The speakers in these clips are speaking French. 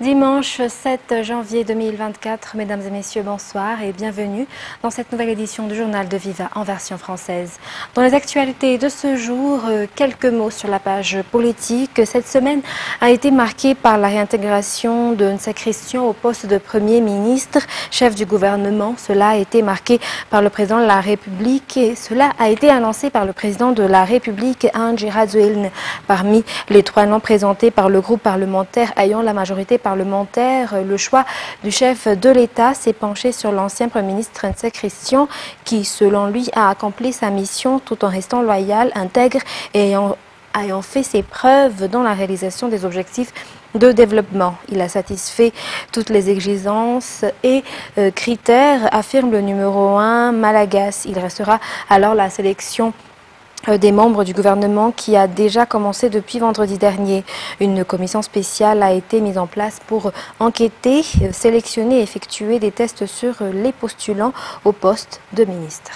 Dimanche 7 janvier 2024, mesdames et messieurs, bonsoir et bienvenue dans cette nouvelle édition du Journal de Viva en version française. Dans les actualités de ce jour, quelques mots sur la page politique. Cette semaine a été marquée par la réintégration de Nsé Christian au poste de Premier ministre, chef du gouvernement. Cela a été marqué par le président de la République et cela a été annoncé par le président de la République, Andry Rajoelina. Parmi les trois noms présentés par le groupe parlementaire ayant la majorité parlementaire, le choix du chef de l'État s'est penché sur l'ancien Premier ministre Nsé Christian qui, selon lui, a accompli sa mission tout en restant loyal, intègre et ayant fait ses preuves dans la réalisation des objectifs de développement. Il a satisfait toutes les exigences et critères, affirme le numéro 1 Malagasy. Il restera alors la sélection des membres du gouvernement qui a déjà commencé depuis vendredi dernier. Une commission spéciale a été mise en place pour enquêter, sélectionner et effectuer des tests sur les postulants au poste de ministre.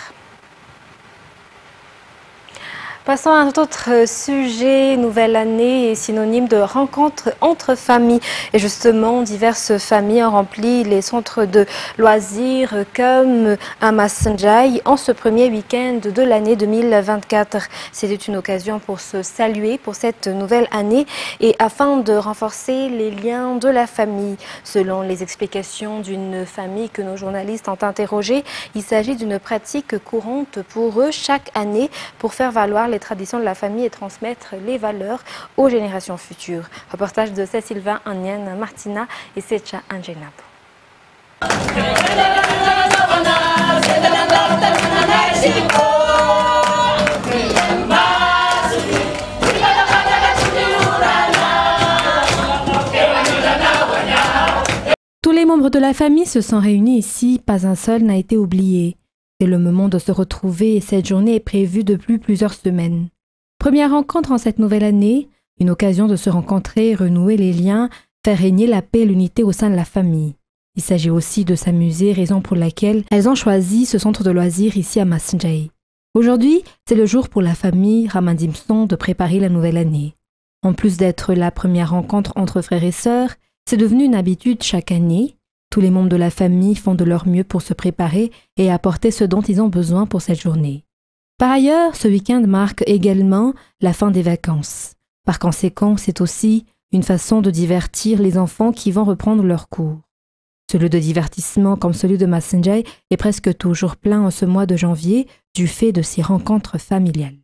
Passons à un autre sujet. Nouvelle année est synonyme de rencontre entre familles. Et justement, diverses familles ont rempli les centres de loisirs comme à Massenjai en ce premier week-end de l'année 2024. C'était une occasion pour se saluer pour cette nouvelle année et afin de renforcer les liens de la famille. Selon les explications d'une famille que nos journalistes ont interrogée, il s'agit d'une pratique courante pour eux chaque année pour faire valoir les traditions de la famille et transmettre les valeurs aux générations futures. Reportage de Sylvain Anienne Martina et Secha Angenab. Tous les membres de la famille se sont réunis ici, pas un seul n'a été oublié. C'est le moment de se retrouver et cette journée est prévue depuis plusieurs semaines. Première rencontre en cette nouvelle année, une occasion de se rencontrer, renouer les liens, faire régner la paix et l'unité au sein de la famille. Il s'agit aussi de s'amuser, raison pour laquelle elles ont choisi ce centre de loisirs ici à Massenjai. Aujourd'hui, c'est le jour pour la famille Ramandimson de préparer la nouvelle année. En plus d'être la première rencontre entre frères et sœurs, c'est devenu une habitude chaque année. Tous les membres de la famille font de leur mieux pour se préparer et apporter ce dont ils ont besoin pour cette journée. Par ailleurs, ce week-end marque également la fin des vacances. Par conséquent, c'est aussi une façon de divertir les enfants qui vont reprendre leurs cours. Ce lieu de divertissement, comme celui de Massenjai, est presque toujours plein en ce mois de janvier du fait de ces rencontres familiales.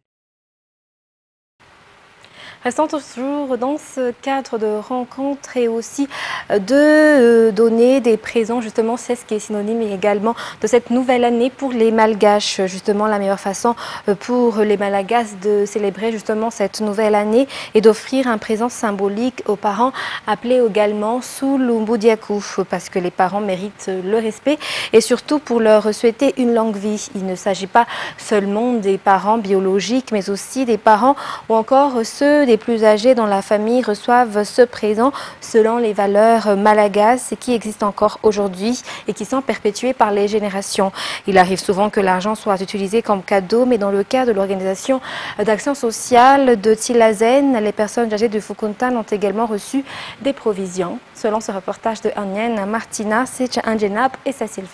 Restons toujours dans ce cadre de rencontre et aussi de donner des présents. Justement, c'est ce qui est synonyme également de cette nouvelle année pour les Malgaches. Justement, la meilleure façon pour les Malagasy de célébrer justement cette nouvelle année est d'offrir un présent symbolique aux parents, appelé également Sulumbudiaku, parce que les parents méritent le respect et surtout pour leur souhaiter une longue vie. Il ne s'agit pas seulement des parents biologiques, mais aussi des parents ou encore ceux des plus âgés dans la famille reçoivent ce présent selon les valeurs malagasy qui existent encore aujourd'hui et qui sont perpétuées par les générations. Il arrive souvent que l'argent soit utilisé comme cadeau, mais dans le cas de l'organisation d'action sociale de Tilazen, les personnes âgées de Fukuntan ont également reçu des provisions. Selon ce reportage de Anienne Martina, Secha Angenab et Cécile.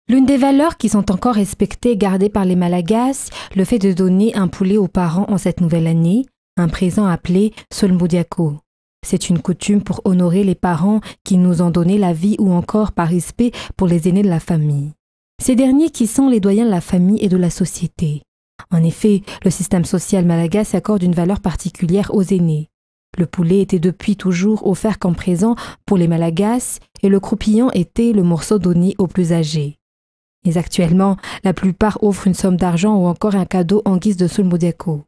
L'une des valeurs qui sont encore respectées et gardées par les Malagasy, le fait de donner un poulet aux parents en cette nouvelle année, un présent appelé Solmbudiako. C'est une coutume pour honorer les parents qui nous ont donné la vie ou encore par respect pour les aînés de la famille. Ces derniers qui sont les doyens de la famille et de la société. En effet, le système social malagasy accorde une valeur particulière aux aînés. Le poulet était depuis toujours offert comme présent pour les Malagasy et le croupillon était le morceau donné aux plus âgés. Mais actuellement, la plupart offrent une somme d'argent ou encore un cadeau en guise de Sulmbudiako.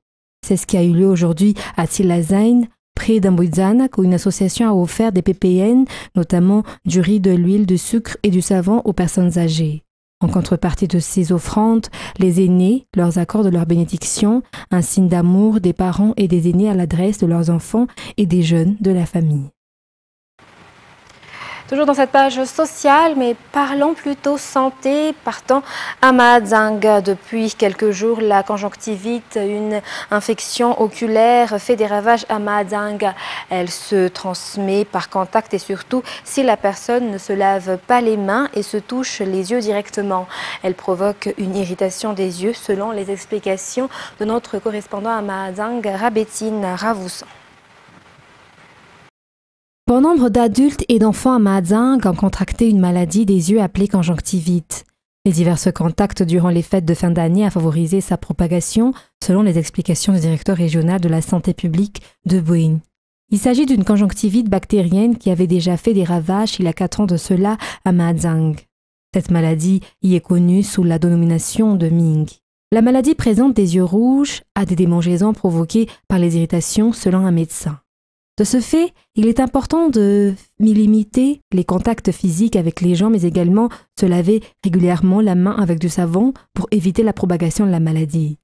C'est ce qui a eu lieu aujourd'hui à Tilazen, près d'Ambuizanak, où une association a offert des PPN, notamment du riz, de l'huile, du sucre et du savon aux personnes âgées. En contrepartie de ces offrandes, les aînés leur accordent leur bénédiction, un signe d'amour des parents et des aînés à l'adresse de leurs enfants et des jeunes de la famille. Toujours dans cette page sociale, mais parlons plutôt santé, partons à Mahajang. Depuis quelques jours, la conjonctivite, une infection oculaire, fait des ravages à Mahajang. Elle se transmet par contact et surtout si la personne ne se lave pas les mains et se touche les yeux directement. Elle provoque une irritation des yeux selon les explications de notre correspondant à Mahajang, Rabetine Ravousan. Bon nombre d'adultes et d'enfants à Mahajang ont contracté une maladie des yeux appelée conjonctivite. Les divers contacts durant les fêtes de fin d'année a favorisé sa propagation, selon les explications du directeur régional de la santé publique de Boeing. Il s'agit d'une conjonctivite bactérienne qui avait déjà fait des ravages il y a 4 ans de cela à Mahajang. Cette maladie y est connue sous la dénomination de Ming. La maladie présente des yeux rouges, a des démangeaisons provoquées par les irritations selon un médecin. De ce fait, il est important de limiter les contacts physiques avec les gens, mais également se laver régulièrement la main avec du savon pour éviter la propagation de la maladie.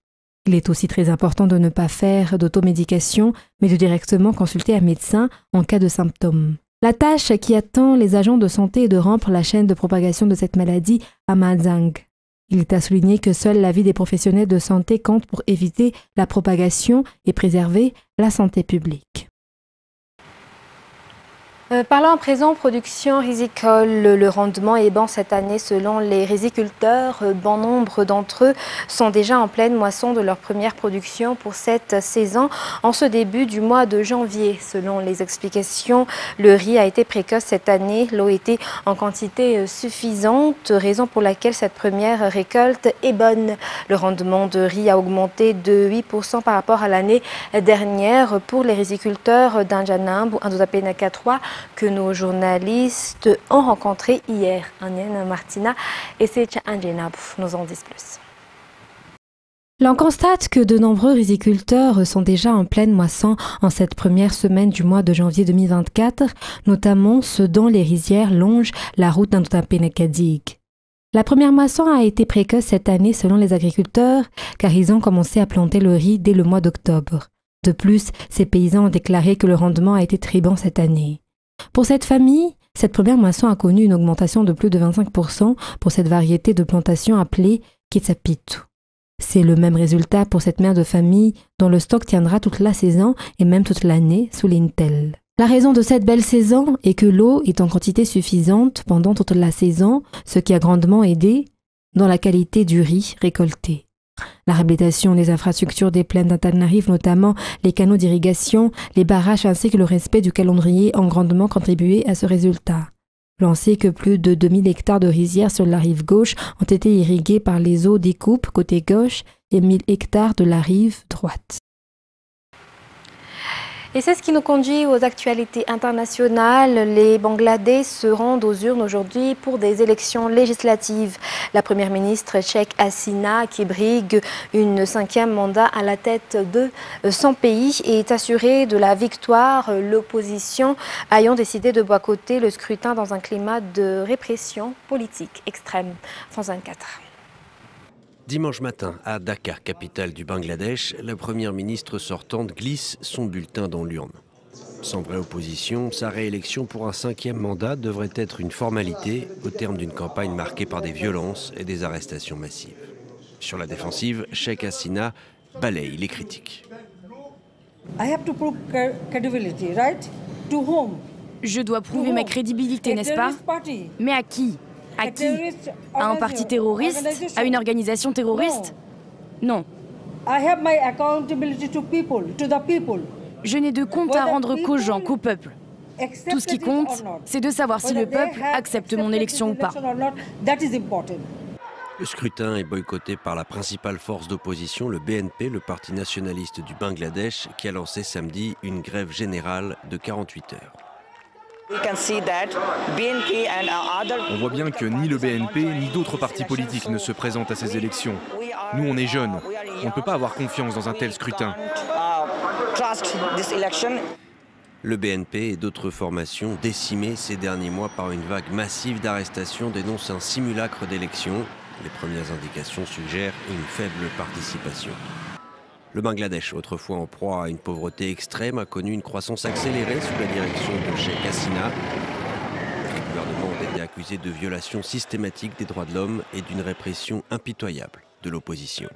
Il est aussi très important de ne pas faire d'automédication, mais de directement consulter un médecin en cas de symptômes. La tâche qui attend les agents de santé est de rompre la chaîne de propagation de cette maladie à Mahajang. Il est à souligner que seule l'avis des professionnels de santé compte pour éviter la propagation et préserver la santé publique. Parlons à présent production rizicole. Le rendement est bon cette année selon les riziculteurs. Bon nombre d'entre eux sont déjà en pleine moisson de leur première production pour cette saison en ce début du mois de janvier. Selon les explications, le riz a été précoce cette année. L'eau était en quantité suffisante, raison pour laquelle cette première récolte est bonne. Le rendement de riz a augmenté de 8% par rapport à l'année dernière pour les riziculteurs d'Anjanambu, Andodapenaka 3, que nos journalistes ont rencontré hier. Anienne Martina et Secha Anjenab nous en disent plus. L'on constate que de nombreux riziculteurs sont déjà en pleine moisson en cette première semaine du mois de janvier 2024, notamment ceux dont les rizières longent la route d'Andodapenakadig. La première moisson a été précoce cette année selon les agriculteurs, car ils ont commencé à planter le riz dès le mois d'octobre. De plus, ces paysans ont déclaré que le rendement a été très bon cette année. Pour cette famille, cette première moisson a connu une augmentation de plus de 25% pour cette variété de plantation appelée Kitsapitu. C'est le même résultat pour cette mère de famille dont le stock tiendra toute la saison et même toute l'année, souligne-t-elle. La raison de cette belle saison est que l'eau est en quantité suffisante pendant toute la saison, ce qui a grandement aidé dans la qualité du riz récolté. La réhabilitation des infrastructures des plaines d'Antananarivo, notamment les canaux d'irrigation, les barrages ainsi que le respect du calendrier ont grandement contribué à ce résultat. L'on sait que plus de 2000 hectares de rizières sur la rive gauche ont été irrigués par les eaux des coupes côté gauche et 1000 hectares de la rive droite. Et c'est ce qui nous conduit aux actualités internationales. Les Bangladais se rendent aux urnes aujourd'hui pour des élections législatives. La première ministre Sheikh Hasina, qui brigue une 5e mandat à la tête de son pays, est assurée de la victoire. L'opposition ayant décidé de boycotter le scrutin dans un climat de répression politique extrême. France 24. Dimanche matin, à Dhaka, capitale du Bangladesh, la première ministre sortante glisse son bulletin dans l'urne. Sans vraie opposition, sa réélection pour un 5e mandat devrait être une formalité au terme d'une campagne marquée par des violences et des arrestations massives. Sur la défensive, Sheikh Hasina balaye les critiques. Je dois prouver ma crédibilité, n'est-ce pas? Mais à qui? À qui? À un parti terroriste? À une organisation terroriste? Non. Je n'ai de compte à rendre qu'aux gens, qu'au peuple. Tout ce qui compte, c'est de savoir si le peuple accepte mon élection ou pas. Le scrutin est boycotté par la principale force d'opposition, le BNP, le parti nationaliste du Bangladesh, qui a lancé samedi une grève générale de 48 heures. On voit bien que ni le BNP ni d'autres partis politiques ne se présentent à ces élections. Nous, on est jeunes. On ne peut pas avoir confiance dans un tel scrutin. Le BNP et d'autres formations décimées ces derniers mois par une vague massive d'arrestations dénoncent un simulacre d'élection. Les premières indications suggèrent une faible participation. Le Bangladesh, autrefois en proie à une pauvreté extrême, a connu une croissance accélérée sous la direction de Sheikh Hasina. Le accusé de violations systématiques des droits de l'homme et d'une répression impitoyable de l'opposition.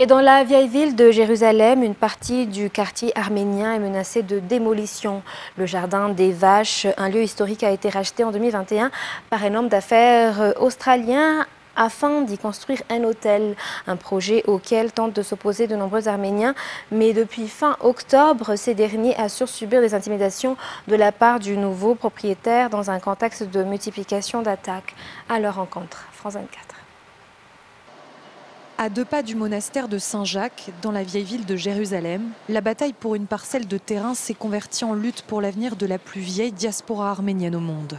Et dans la vieille ville de Jérusalem, une partie du quartier arménien est menacée de démolition. Le jardin des Vaches, un lieu historique, a été racheté en 2021 par un homme d'affaires australien afin d'y construire un hôtel, un projet auquel tentent de s'opposer de nombreux Arméniens. Mais depuis fin octobre, ces derniers assurent subir des intimidations de la part du nouveau propriétaire dans un contexte de multiplication d'attaques. À leur rencontre, France 24. À 2 pas du monastère de Saint-Jacques, dans la vieille ville de Jérusalem, la bataille pour une parcelle de terrain s'est convertie en lutte pour l'avenir de la plus vieille diaspora arménienne au monde.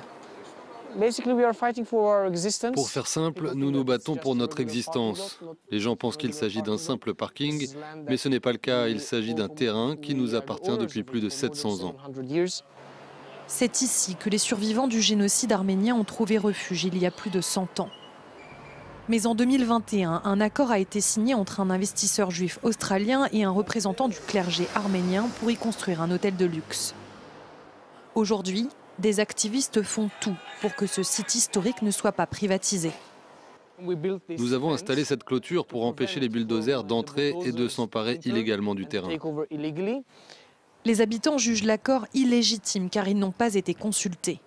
Pour faire simple, nous nous battons pour notre existence. Les gens pensent qu'il s'agit d'un simple parking, mais ce n'est pas le cas. Il s'agit d'un terrain qui nous appartient depuis plus de 700 ans. C'est ici que les survivants du génocide arménien ont trouvé refuge il y a plus de 100 ans. Mais en 2021, un accord a été signé entre un investisseur juif australien et un représentant du clergé arménien pour y construire un hôtel de luxe. Aujourd'hui, des activistes font tout pour que ce site historique ne soit pas privatisé. Nous avons installé cette clôture pour empêcher les bulldozers d'entrer et de s'emparer illégalement du terrain. Les habitants jugent l'accord illégitime car ils n'ont pas été consultés.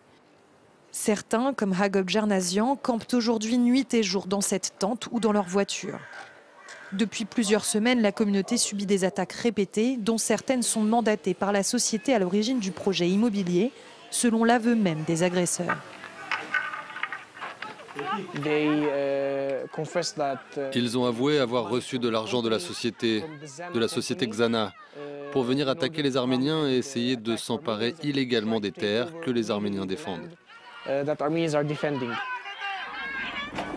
Certains, comme Hagop Jernazian, campent aujourd'hui nuit et jour dans cette tente ou dans leur voiture. Depuis plusieurs semaines, la communauté subit des attaques répétées, dont certaines sont mandatées par la société à l'origine du projet immobilier, selon l'aveu même des agresseurs. Ils ont avoué avoir reçu de l'argent de la société Xana, pour venir attaquer les Arméniens et essayer de s'emparer illégalement des terres que les Arméniens défendent.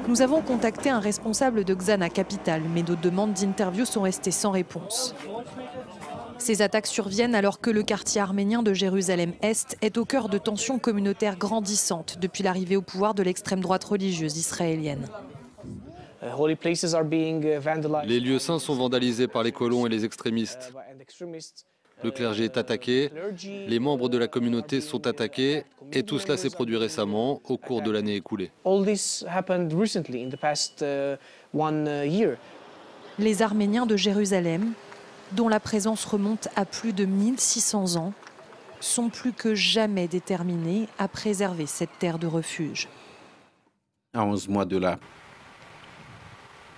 Nous avons contacté un responsable de Xana Capital, mais nos demandes d'interview sont restées sans réponse. Ces attaques surviennent alors que le quartier arménien de Jérusalem-Est est au cœur de tensions communautaires grandissantes depuis l'arrivée au pouvoir de l'extrême droite religieuse israélienne. Les lieux saints sont vandalisés par les colons et les extrémistes. Le clergé est attaqué, les membres de la communauté sont attaqués et tout cela s'est produit récemment au cours de l'année écoulée. Les Arméniens de Jérusalem, dont la présence remonte à plus de 1600 ans, sont plus que jamais déterminés à préserver cette terre de refuge. À 11 mois de là.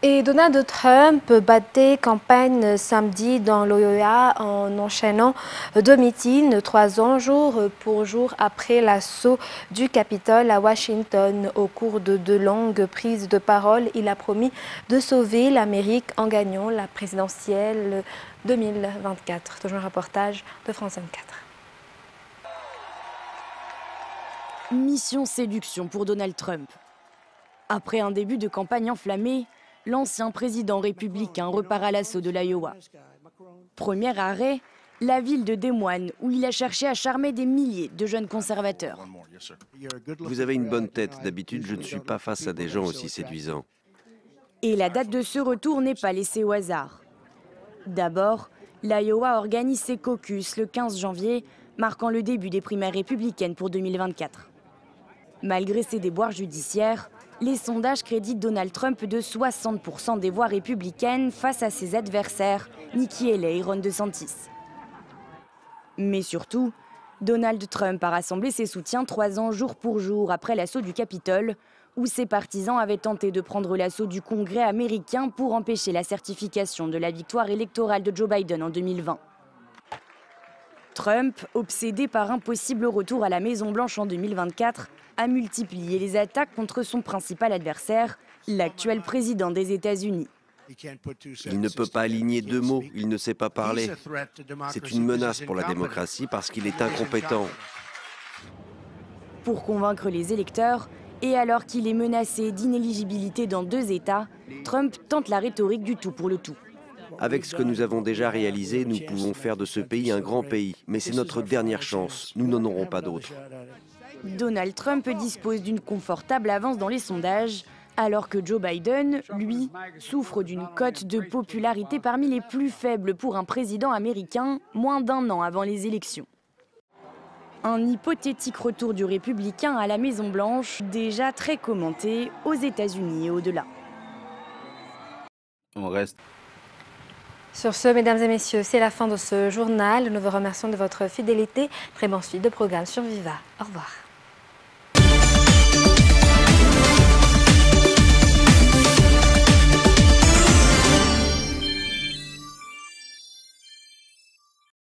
Et Donald Trump battait campagne samedi dans l'Iowa en enchaînant 2 meetings 3 ans jour pour jour après l'assaut du Capitole à Washington. Au cours de 2 longues prises de parole, il a promis de sauver l'Amérique en gagnant la présidentielle 2024. Toujours un reportage de France 24. Mission séduction pour Donald Trump. Après un début de campagne enflammé, l'ancien président républicain repart à l'assaut de l'Iowa. Premier arrêt, la ville de Des Moines, où il a cherché à charmer des milliers de jeunes conservateurs. Vous avez une bonne tête. D'habitude, je ne suis pas face à des gens aussi séduisants. Et la date de ce retour n'est pas laissée au hasard. D'abord, l'Iowa organise ses caucus le 15 janvier, marquant le début des primaires républicaines pour 2024. Malgré ses déboires judiciaires, les sondages créditent Donald Trump de 60% des voix républicaines face à ses adversaires, Nikki Haley et Ron DeSantis. Mais surtout, Donald Trump a rassemblé ses soutiens 3 ans jour pour jour après l'assaut du Capitole, où ses partisans avaient tenté de prendre l'assaut du Congrès américain pour empêcher la certification de la victoire électorale de Joe Biden en 2020. Trump, obsédé par un possible retour à la Maison-Blanche en 2024, a multiplié les attaques contre son principal adversaire, l'actuel président des États-Unis. Il ne peut pas aligner 2 mots, il ne sait pas parler. C'est une menace pour la démocratie parce qu'il est incompétent. Pour convaincre les électeurs, et alors qu'il est menacé d'inéligibilité dans 2 États, Trump tente la rhétorique du tout pour le tout. Avec ce que nous avons déjà réalisé, nous pouvons faire de ce pays un grand pays. Mais c'est notre dernière chance, nous n'en aurons pas d'autre. Donald Trump dispose d'une confortable avance dans les sondages, alors que Joe Biden, lui, souffre d'une cote de popularité parmi les plus faibles pour un président américain, moins d'1 an avant les élections. Un hypothétique retour du républicain à la Maison-Blanche, déjà très commenté aux États-Unis et au-delà. On reste. Sur ce, mesdames et messieurs, c'est la fin de ce journal. Nous vous remercions de votre fidélité. Très bonne suite de programme sur Viva. Au revoir.